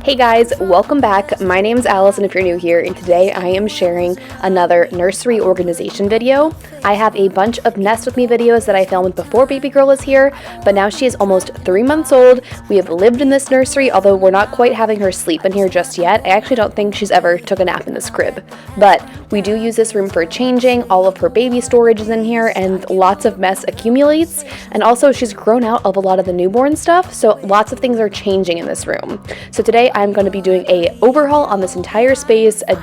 Hey guys, welcome back. My name's Allison if you're new here, and today I am sharing another nursery organization video. I have a bunch of Nest With Me videos that I filmed before baby girl was here, but now she is almost 3 months old. We have lived in this nursery, although we're not quite having her sleep in here just yet. I actually don't think she's ever took a nap in this crib, but we do use this room for changing. All of her baby storage is in here and lots of mess accumulates, and also she's grown out of a lot of the newborn stuff, so lots of things are changing in this room. So today I'm going to be doing a overhaul on this entire space, a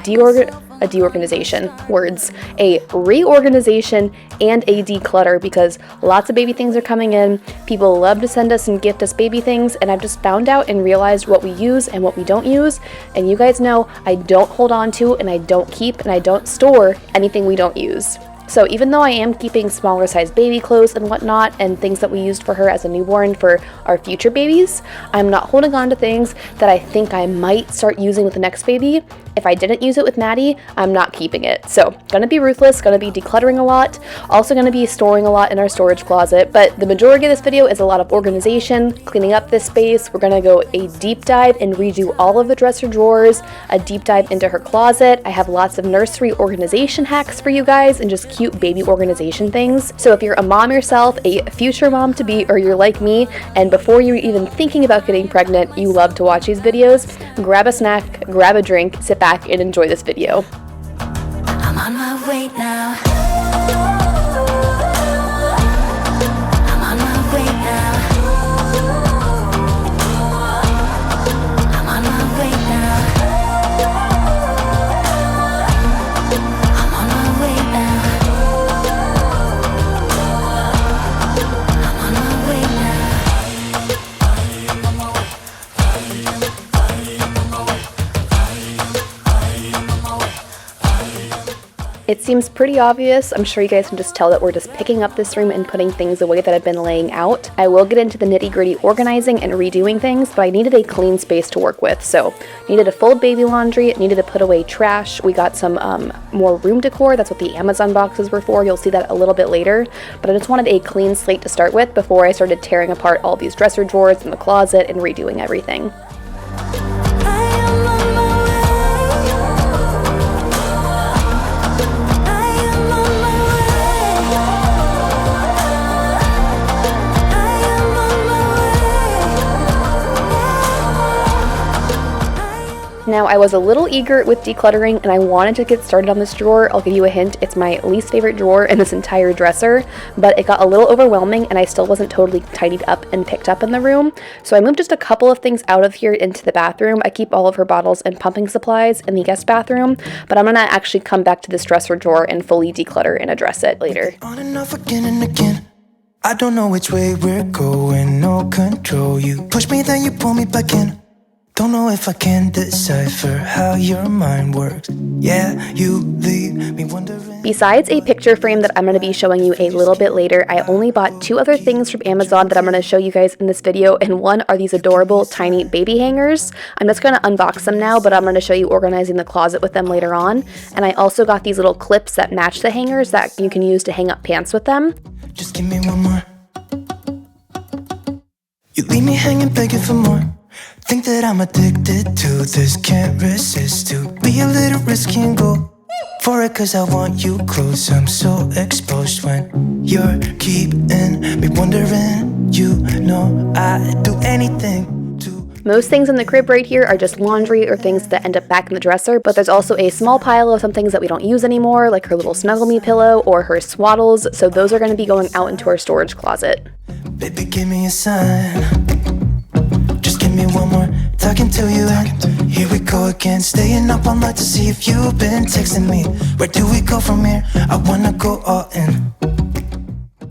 reorganization, and a declutter, because lots of baby things are coming in. People love to send us and gift us baby things, and I've just found out and realized what we use and what we don't use. And you guys know I don't hold on to, and I don't keep, and I don't store anything we don't use. So even though I am keeping smaller size baby clothes and whatnot and things that we used for her as a newborn for our future babies, I'm not holding on to things that I think I might start using with the next baby. If I didn't use it with Maddie, I'm not keeping it. So gonna be ruthless, gonna be decluttering a lot, also gonna be storing a lot in our storage closet, but the majority of this video is a lot of organization, cleaning up this space. We're gonna go a deep dive and redo all of the dresser drawers, a deep dive into her closet. I have lots of nursery organization hacks for you guys and just cute baby organization things. So if you're a mom yourself, a future mom to be, or you're like me, and before you're even thinking about getting pregnant, you love to watch these videos, grab a snack, grab a drink, sit back and enjoy this video. I'm on my way now. I'm on my way now. I'm on my way now. I'm on my way now. I'm on my way now. It seems pretty obvious. I'm sure you guys can just tell that we're just picking up this room and putting things away that I've been laying out. I will get into the nitty-gritty organizing and redoing things, but I needed a clean space to work with. So needed to fold baby laundry, needed to put away trash. We got some more room decor. That's what the Amazon boxes were for. You'll see that a little bit later. But I just wanted a clean slate to start with before I started tearing apart all these dresser drawers in the closet and redoing everything. Now, I was a little eager with decluttering and I wanted to get started on this drawer. I'll give you a hint, it's my least favorite drawer in this entire dresser, but it got a little overwhelming and I still wasn't totally tidied up and picked up in the room. So I moved just a couple of things out of here into the bathroom. I keep all of her bottles and pumping supplies in the guest bathroom, but I'm gonna actually come back to this dresser drawer and fully declutter and address it later. On and off again and again. I don't know which way we're going, no control. You push me, then you pull me back in. Don't know if I can decipher how your mind works. Yeah, you leave me wondering. Besides a picture frame that I'm going to be showing you a little bit later, I only bought 2 other things from Amazon that I'm going to show you guys in this video, and one are these adorable tiny baby hangers. I'm just going to unbox them now, but I'm going to show you organizing the closet with them later on. And I also got these little clips that match the hangers that you can use to hang up pants with them. Just give me one more. You leave me hanging, begging for more. Think that I'm addicted to this, can't resist to be a little risky and go for it, cause I want you close. I'm so exposed when you're keeping me wondering. You know I'd do anything to. Most things in the crib right here are just laundry or things that end up back in the dresser, but there's also a small pile of some things that we don't use anymore, like her little Snuggle Me pillow or her swaddles, so those are going to be going out into our storage closet. Baby, give me a sign. Just give me one more talking to you, and here we go again, staying up all night to see if you've been texting me. Where do we go from here? I wanna go all in.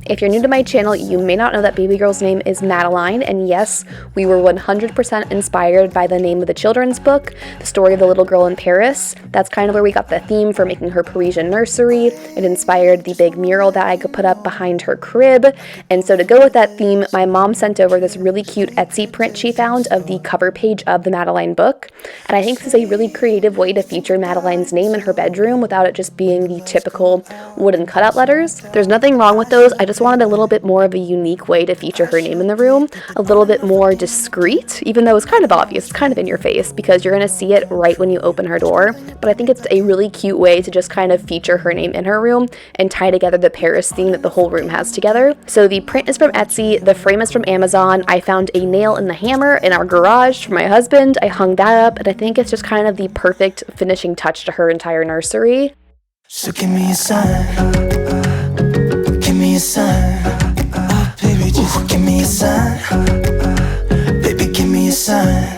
If you're new to my channel, you may not know that baby girl's name is Madeline, and yes, we were 100% inspired by the name of the children's book, The Story of the Little Girl in Paris. That's kind of where we got the theme for making her Parisian nursery. It inspired the big mural that I could put up behind her crib, and so to go with that theme, my mom sent over this really cute Etsy print she found of the cover page of the Madeline book, and I think this is a really creative way to feature Madeline's name in her bedroom without it just being the typical wooden cutout letters. There's nothing wrong with those, I just just wanted a little bit more of a unique way to feature her name in the room, a little bit more discreet, even though it's kind of obvious, it's kind of in your face because you're going to see it right when you open her door. But I think it's a really cute way to just kind of feature her name in her room and tie together the Paris theme that the whole room has together. So the print is from Etsy, the frame is from Amazon. I found a nail in the hammer in our garage for my husband. I hung that up, and I think it's just kind of the perfect finishing touch to her entire nursery. So give me a sign, give me a sign, oh baby, just give me a sign, baby, give me a sign,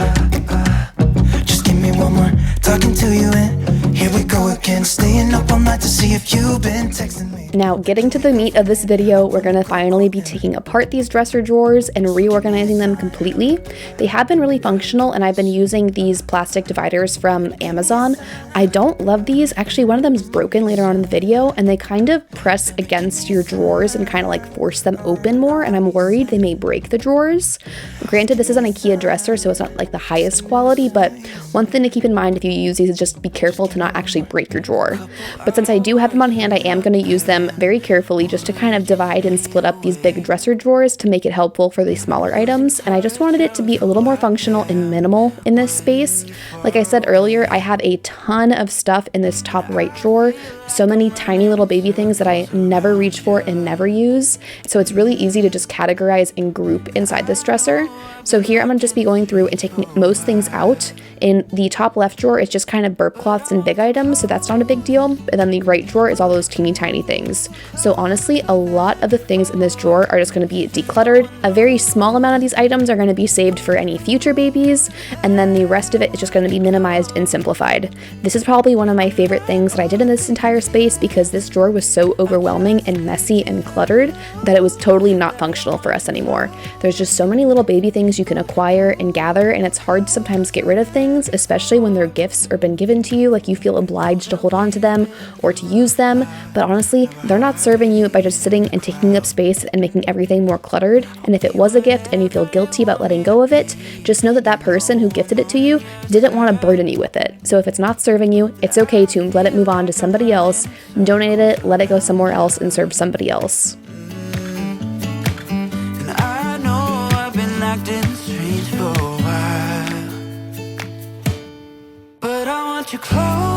just give me one more talking to you and here we go again, staying up all night to see if you've been texting me. Now, getting to the meat of this video, we're going to finally be taking apart these dresser drawers and reorganizing them completely. They have been really functional, and I've been using these plastic dividers from Amazon. I don't love these. Actually, one of them is broken later on in the video, and they kind of press against your drawers and kind of like force them open more, and I'm worried they may break the drawers. Granted, this is an IKEA dresser, so it's not like the highest quality, but one thing to keep in mind if you use these is just be careful to not actually break your drawer. But since I do have them on hand, I am going to use them very carefully just to kind of divide and split up these big dresser drawers to make it helpful for the smaller items, and I just wanted it to be a little more functional and minimal in this space. Like I said earlier, I have a ton of stuff in this top right drawer, so many tiny little baby things that I never reach for and never use, so it's really easy to just categorize and group inside this dresser. So here I'm going to just be going through and taking most things out. In the top left drawer, it's just kind of burp cloths and big items, so that's not a big deal, and then the right drawer is all those teeny tiny things. So honestly, a lot of the things in this drawer are just going to be decluttered. A very small amount of these items are going to be saved for any future babies, and then the rest of it is just going to be minimized and simplified. This is probably one of my favorite things that I did in this entire space because this drawer was so overwhelming and messy and cluttered that it was totally not functional for us anymore. There's just so many little baby things you can acquire and gather, and it's hard to sometimes get rid of things, especially when they're gifts or been given to you, like you feel obliged to hold on to them or to use them, but honestly, they're not serving you by just sitting and taking up space and making everything more cluttered. And if it was a gift and you feel guilty about letting go of it, just know that that person who gifted it to you didn't want to burden you with it. So if it's not serving you, it's okay to let it move on to somebody else, donate it, let it go somewhere else and serve somebody else. And I know I've been acting strange for a while, but I want you close.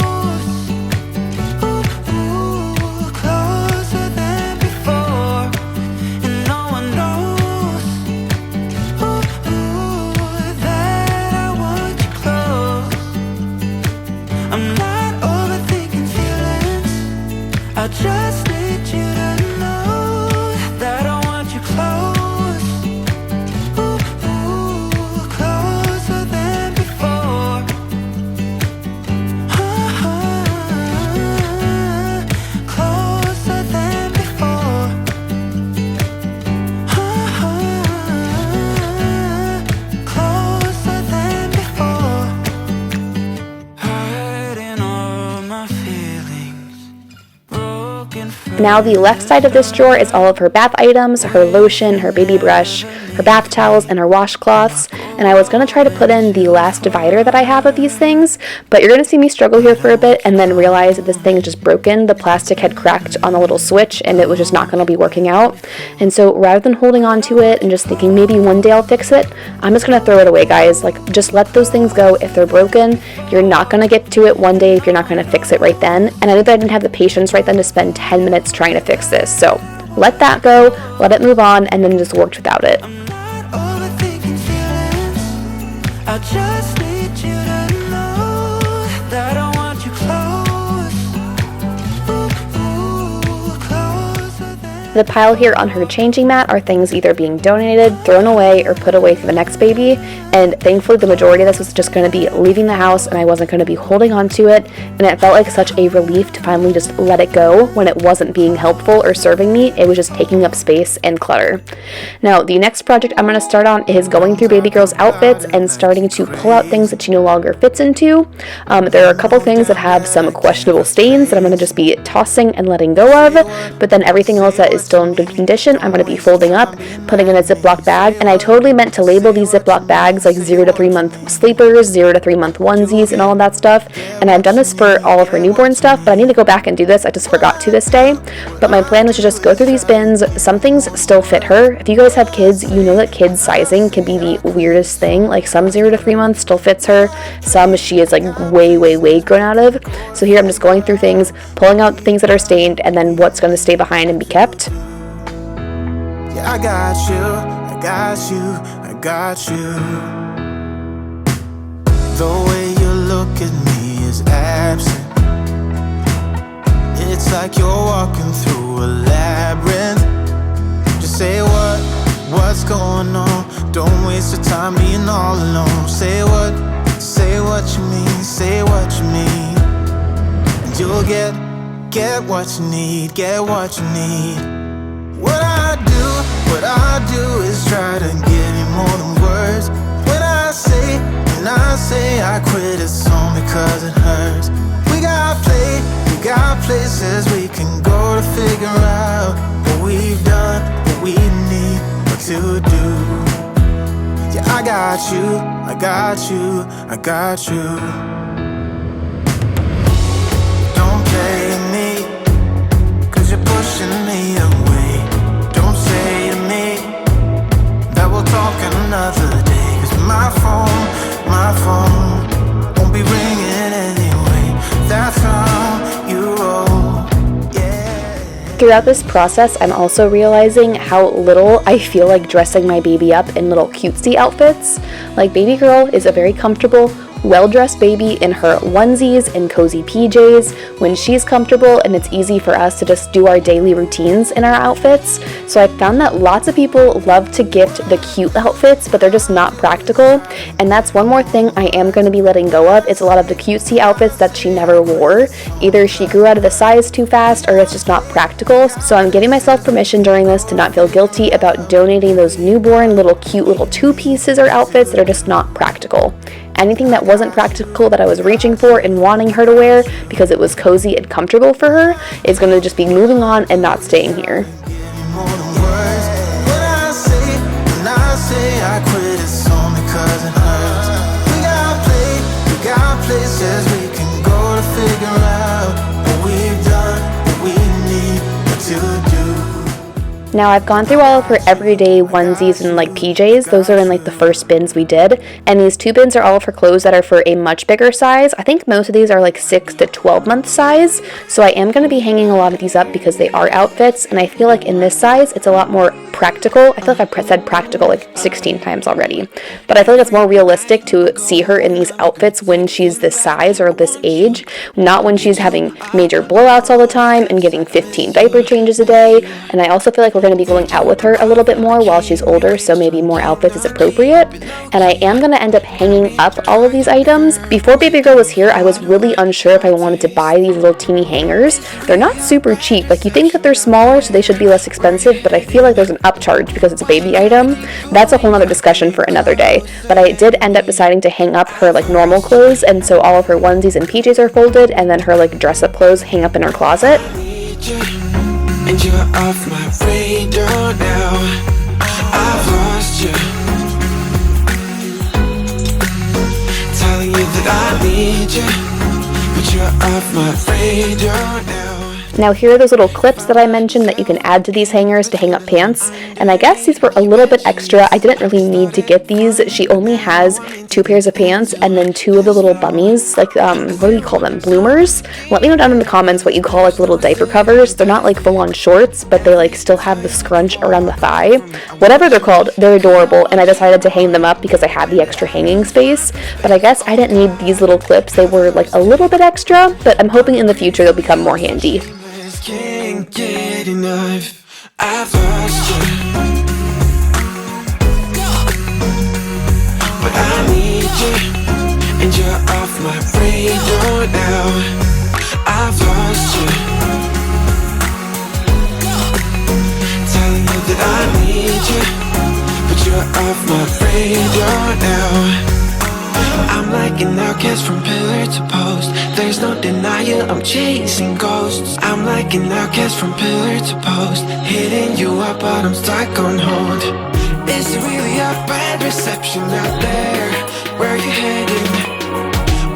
Just need you to know that I want you close, closer than before, closer than before, closer than before, hiding all my feelings. Now the left side of this drawer is all of her bath items, her lotion, her baby brush, her bath towels, and her washcloths. And I was going to try to put in the last divider that I have of these things, but you're going to see me struggle here for a bit and then realize that this thing is just broken. The plastic had cracked on the little switch and it was just not going to be working out. And so rather than holding on to it and just thinking maybe one day I'll fix it, I'm just going to throw it away, guys. Like, just let those things go if they're broken. You're not going to get to it one day if you're not going to fix it right then. And I knew that I didn't have the patience right then to spend 10 minutes trying to fix this. So let that go, let it move on, and then just worked without it. I just need you to know that I want you close, closer than. The pile here on her changing mat are things either being donated, thrown away, or put away for the next baby, and thankfully the majority of this was just going to be leaving the house and I wasn't going to be holding on to it, and it felt like such a relief to finally just let it go when it wasn't being helpful or serving me. It was just taking up space and clutter. Now the next project I'm going to start on is going through baby girl's outfits and starting to pull out things that she no longer fits into. There are a couple things that have some questionable stains that I'm going to just be tossing and letting go of, but then everything else that is still in good condition, I'm going to be folding up, putting in a Ziploc bag, and I totally meant to label these Ziploc bags like 0 to 3 month sleepers, 0 to 3 month onesies, and all of that stuff. And I've done this for all of her newborn stuff, but I need to go back and do this. I just forgot to this day. But my plan was to just go through these bins. Some things still fit her. If you guys have kids, you know that kids sizing can be the weirdest thing. Like some 0 to 3 months still fits her. Some she is like way grown out of. So here I'm just going through things, pulling out things that are stained, and then what's going to stay behind and be kept. Yeah, I got you. The way you look at me is absent. It's like you're walking through a labyrinth. Just say what's going on. Don't waste your time being all alone. Say what you mean, say what you mean. And you'll get what you need, get what you need. What I do is try to give you more than words. When I say I quit, it's only cause it hurts. We got places we can go to figure out what we've done, what we need, what to do. Yeah, I got you. Don't play me, cause you're pushing me away. Don't say to me that we'll talk another day. Cause my phone won't be ringing anyway. That's how you roll, yeah. Throughout this process, I'm also realizing how little I feel like dressing my baby up in little cutesy outfits. Like baby girl is a very comfortable, well-dressed baby in her onesies and cozy PJs when she's comfortable, and it's easy for us to just do our daily routines in our outfits. So I found that lots of people love to gift the cute outfits, but they're just not practical, and that's one more thing I am going to be letting go of. It's a lot of the cutesy outfits that she never wore. Either she grew out of the size too fast or it's just not practical. So I'm giving myself permission during this to not feel guilty about donating those newborn cute little two-pieces or outfits that are just not practical. Anything that wasn't practical that I was reaching for and wanting her to wear because it was cozy and comfortable for her is going to just be moving on and not staying here. Now I've gone through all of her everyday onesies and PJs. Those are in the first bins we did. And these two bins are all of her clothes that are for a much bigger size. I think most of these are 6 to 12 month size. So I am going to be hanging a lot of these up because they are outfits. And I feel like in this size, it's a lot more practical. I feel like I've said practical 16 times already. But I feel like it's more realistic to see her in these outfits when she's this size or this age. Not when she's having major blowouts all the time and getting 15 diaper changes a day. And I also feel like we're going to be going out with her a little bit more while she's older, so maybe more outfits is appropriate. And I am going to end up hanging up all of these items. Before baby girl was here, I was really unsure if I wanted to buy these little teeny hangers. They're not super cheap. You think that they're smaller, so they should be less expensive, but I feel like there's an upcharge because it's a baby item. That's a whole nother discussion for another day. But I did end up deciding to hang up her normal clothes, and so all of her onesies and PJs are folded, and then her dress up clothes hang up in her closet. And you're off my radar now. I've lost you. Telling you that I need you, but you're off my radar now. Now here are those little clips that I mentioned that you can add to these hangers to hang up pants, and I guess these were a little bit extra. I didn't really need to get these. She only has 2 pairs of pants and then 2 of the little bummies, what do you call them, bloomers? Let me know down in the comments what you call the little diaper covers. They're not full-on shorts, but they still have the scrunch around the thigh. Whatever they're called, they're adorable, and I decided to hang them up because I had the extra hanging space. But I guess I didn't need these little clips. They were a little bit extra, but I'm hoping in the future they'll become more handy. Can't get enough. I've lost you, but I need you, and you're off my radar now. I've lost you, telling you that I need you, but you're off my radar now. I'm like an outcast from pillar to post. there's no denial, I'm chasing ghosts. I'm like an outcast from pillar to post, hitting you up but I'm stuck on hold. Is it really a bad reception out there? Where are you heading?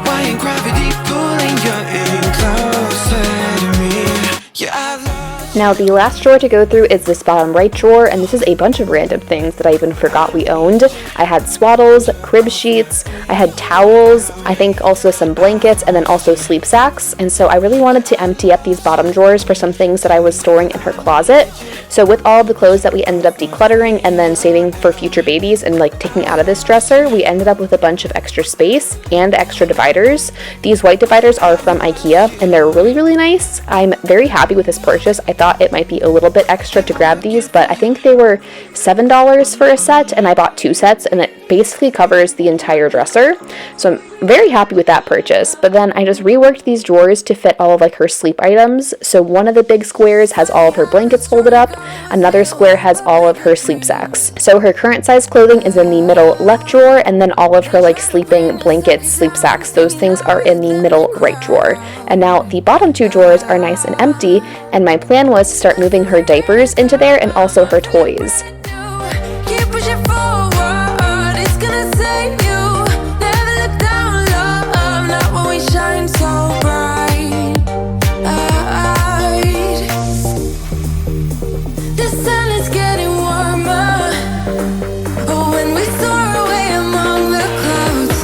Why ain't gravity pulling you in closer to me? Yeah, I've lost. Now the last drawer to go through is this bottom right drawer, and this is a bunch of random things that I even forgot we owned. I had swaddles, crib sheets, I had towels, I think also some blankets, and then also sleep sacks. And so I really wanted to empty up these bottom drawers for some things that I was storing in her closet. So with all the clothes that we ended up decluttering and then saving for future babies and like taking out of this dresser, we ended up with a bunch of extra space and extra dividers. These white dividers are from IKEA and they're really, really nice. I'm very happy with this purchase. I thought it might be a little bit extra to grab these, but I think they were $7 for a set, and I bought 2 sets, and it basically covers the entire dresser. So I'm very happy with that purchase. But then I just reworked these drawers to fit all of like her sleep items. So one of the big squares has all of her blankets folded up, another square has all of her sleep sacks. So her current size clothing is in the middle left drawer, and then all of her like sleeping blankets, sleep sacks, those things are in the middle right drawer. And now the bottom 2 drawers are nice and empty, and my plan was to start moving her diapers into there and also her toys. Keep pushing forward, it's gonna save you. Never look down, love, not when we shine so bright. The sun is getting warmer, but when we soar away among the clouds,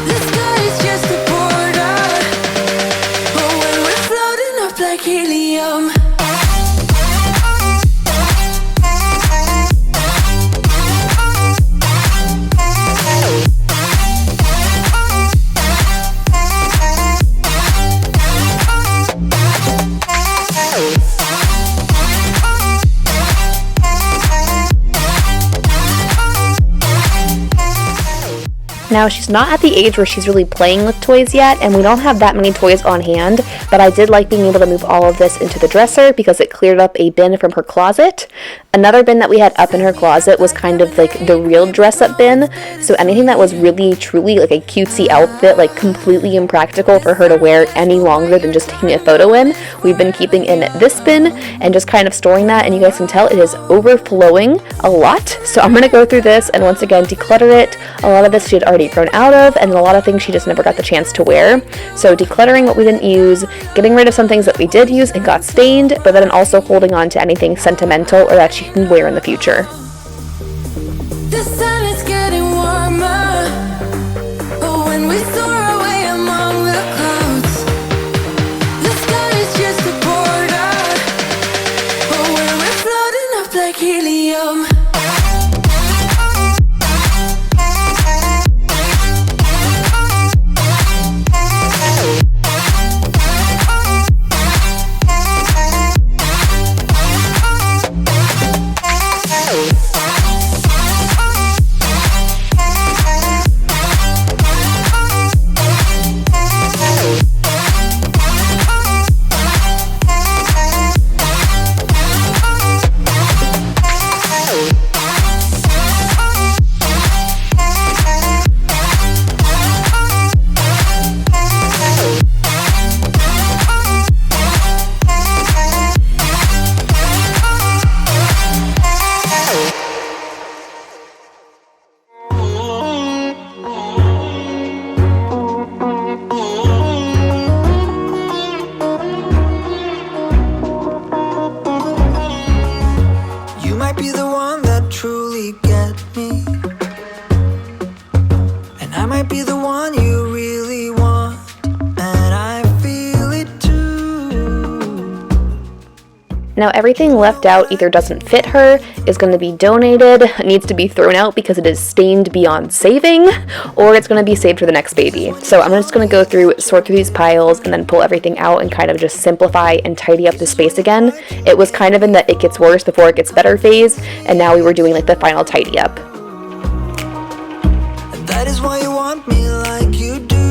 the sky is just a border, but when we're floating up like helium. Now, she's not at the age where she's really playing with toys yet, and we don't have that many toys on hand, but I did like being able to move all of this into the dresser because it cleared up a bin from her closet. Another bin that we had up in her closet was kind of like the real dress-up bin, so anything that was really, truly like a cutesy outfit, like completely impractical for her to wear any longer than just taking a photo in, we've been keeping in this bin and just kind of storing that, and you guys can tell it is overflowing a lot. So I'm going to go through this and once again declutter it. A lot of this she had already grown out of, and a lot of things she just never got the chance to wear. So decluttering what we didn't use, getting rid of some things that we did use and got stained, but then also holding on to anything sentimental or that she can wear in the future. The sun is getting warmer, but when we soar away among the clouds, the sky is just a border, but when we're floating up like helium. Now everything left out either doesn't fit her, is going to be donated, needs to be thrown out because it is stained beyond saving, or it's going to be saved for the next baby. So I'm just going to go through, sort through these piles, and then pull everything out and kind of just simplify and tidy up the space again. It was kind of in the it gets worse before it gets better phase, and now we were doing like the final tidy up. That is why you want me like you do.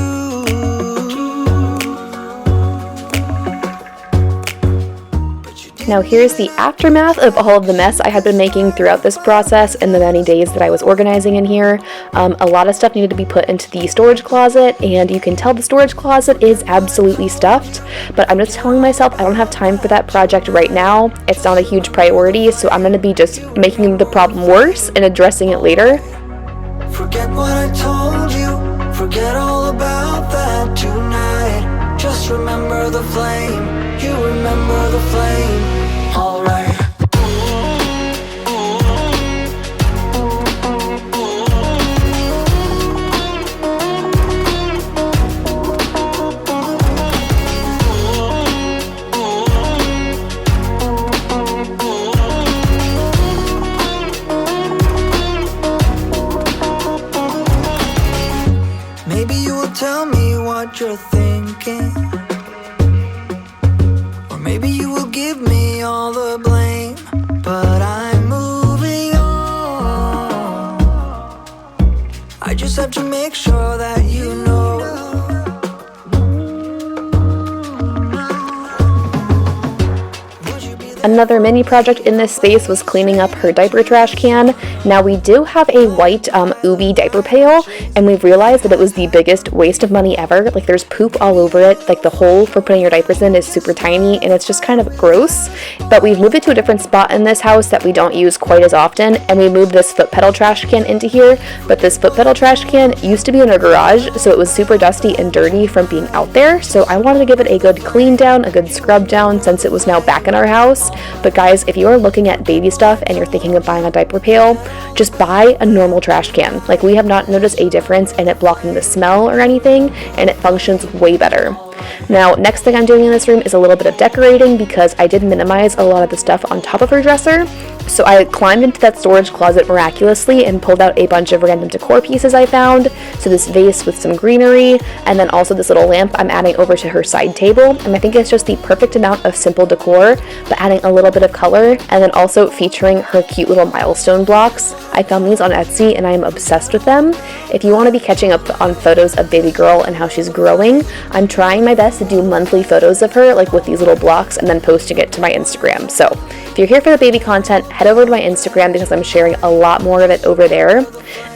Now here's the aftermath of all of the mess I had been making throughout this process and the many days that I was organizing in here. A lot of stuff needed to be put into the storage closet, and you can tell the storage closet is absolutely stuffed, but I'm just telling myself I don't have time for that project right now. It's not a huge priority, so I'm going to be just making the problem worse and addressing it later. Forget what I told you, forget all about that tonight. Just remember the flame, you remember the flame. Alright. Maybe you will tell me what you're thinking, or maybe you will give me all the blame, but I'm moving on. I just have to make sure that you know. Another mini project in this space was cleaning up her diaper trash can. Now we do have a white Ubi diaper pail, and we've realized that it was the biggest waste of money ever. Like, there's poop all over it. Like, the hole for putting your diapers in is super tiny, and it's just kind of gross. But we've moved it to a different spot in this house that we don't use quite as often, and we moved this foot pedal trash can into here. But this foot pedal trash can used to be in our garage, so it was super dusty and dirty from being out there. So I wanted to give it a good clean down, a good scrub down, since it was now back in our house. But guys, if you are looking at baby stuff and you're thinking of buying a diaper pail, just buy a normal trash can. Like, we have not noticed a difference in it blocking the smell or anything, and it functions way better. Now, next thing I'm doing in this room is a little bit of decorating, because I did minimize a lot of the stuff on top of her dresser. So I climbed into that storage closet miraculously and pulled out a bunch of random decor pieces I found. So this vase with some greenery, and then also this little lamp I'm adding over to her side table. And I think it's just the perfect amount of simple decor, but adding a little bit of color, and then also featuring her cute little milestone blocks. I found these on Etsy and I am obsessed with them. If you want to be catching up on photos of baby girl and how she's growing, I'm trying my best to do monthly photos of her, like with these little blocks, and then posting it to my Instagram. So if you're here for the baby content, head over to my Instagram, because I'm sharing a lot more of it over there.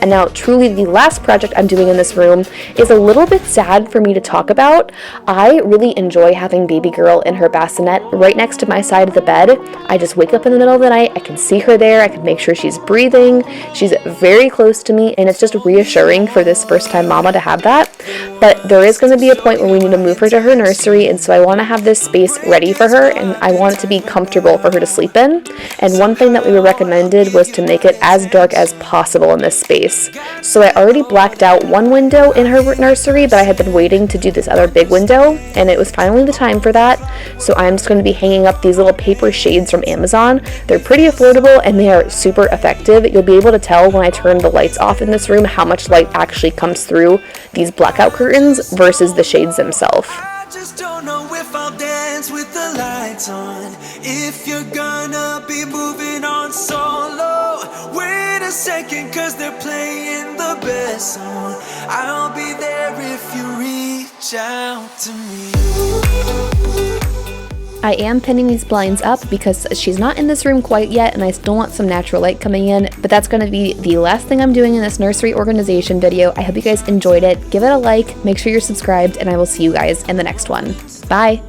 And now, truly the last project I'm doing in this room is a little bit sad for me to talk about. I really enjoy having baby girl in her bassinet right next to my side of the bed. I just wake up in the middle of the night, I can see her there, I can make sure she's breathing, she's very close to me, and it's just reassuring for this first time mama to have that. But there is going to be a point where we need to move her to her nursery, and so I want to have this space ready for her, and I want it to be comfortable for her to sleep in. And one thing that we were recommended was to make it as dark as possible in this space. So I already blacked out one window in her nursery, but I had been waiting to do this other big window, and it was finally the time for that. So I'm just going to be hanging up these little paper shades from Amazon. They're pretty affordable and they are super effective. You'll be able to tell when I turn the lights off in this room how much light actually comes through these blackout curtains versus the shades themselves. I just don't know if I'll dance with the lights on. If you're gonna be moving on solo, wait a second, cause they're playing the best song. I'll be there if you reach out to me. I am pinning these blinds up because she's not in this room quite yet, and I still want some natural light coming in, but that's going to be the last thing I'm doing in this nursery organization video. I hope you guys enjoyed it. Give it a like, make sure you're subscribed, and I will see you guys in the next one. Bye!